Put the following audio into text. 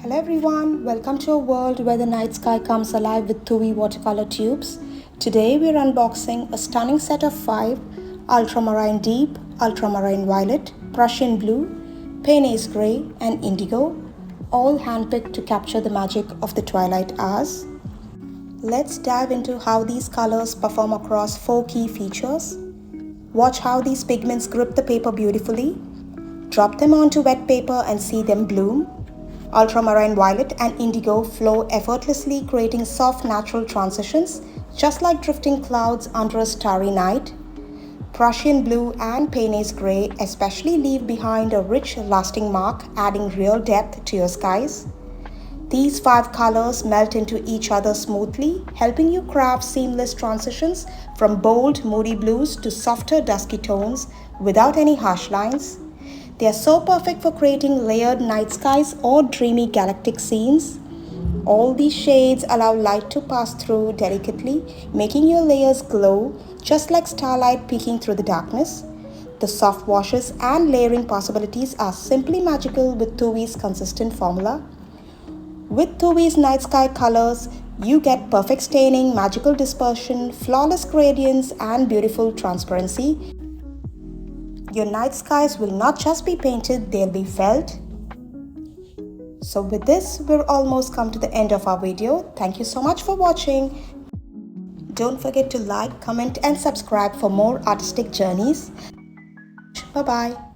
Hello everyone, welcome to a world where the night sky comes alive with Thoovi Watercolour Tubes. Today we're unboxing a stunning set of 5 Ultramarine Deep, Ultramarine Violet, Prussian Blue, Payne Grey and Indigo, all handpicked to capture the magic of the twilight hours. Let's dive into how these colors perform across 4 key features. Watch how these pigments grip the paper beautifully. Drop them onto wet paper and see them bloom. Ultramarine Violet and Indigo flow effortlessly, creating soft natural transitions, just like drifting clouds under a starry night. Prussian Blue and Payne Grey especially leave behind a rich, lasting mark, adding real depth to your skies. These 5 colors melt into each other smoothly, helping you craft seamless transitions from bold, moody blues to softer, dusky tones without any harsh lines. They are so perfect for creating layered night skies or dreamy galactic scenes. All these shades allow light to pass through delicately, making your layers glow just like starlight peeking through the darkness. The soft washes and layering possibilities are simply magical with Thoovi's consistent formula. With Thoovi's night sky colors, you get perfect staining, magical dispersion, flawless gradients, and beautiful transparency. Your night skies will not just be painted, they'll be felt. So with this, we're almost come to the end of our video. Thank you so much for watching. Don't forget to like, comment and subscribe for more artistic journeys. Bye-bye.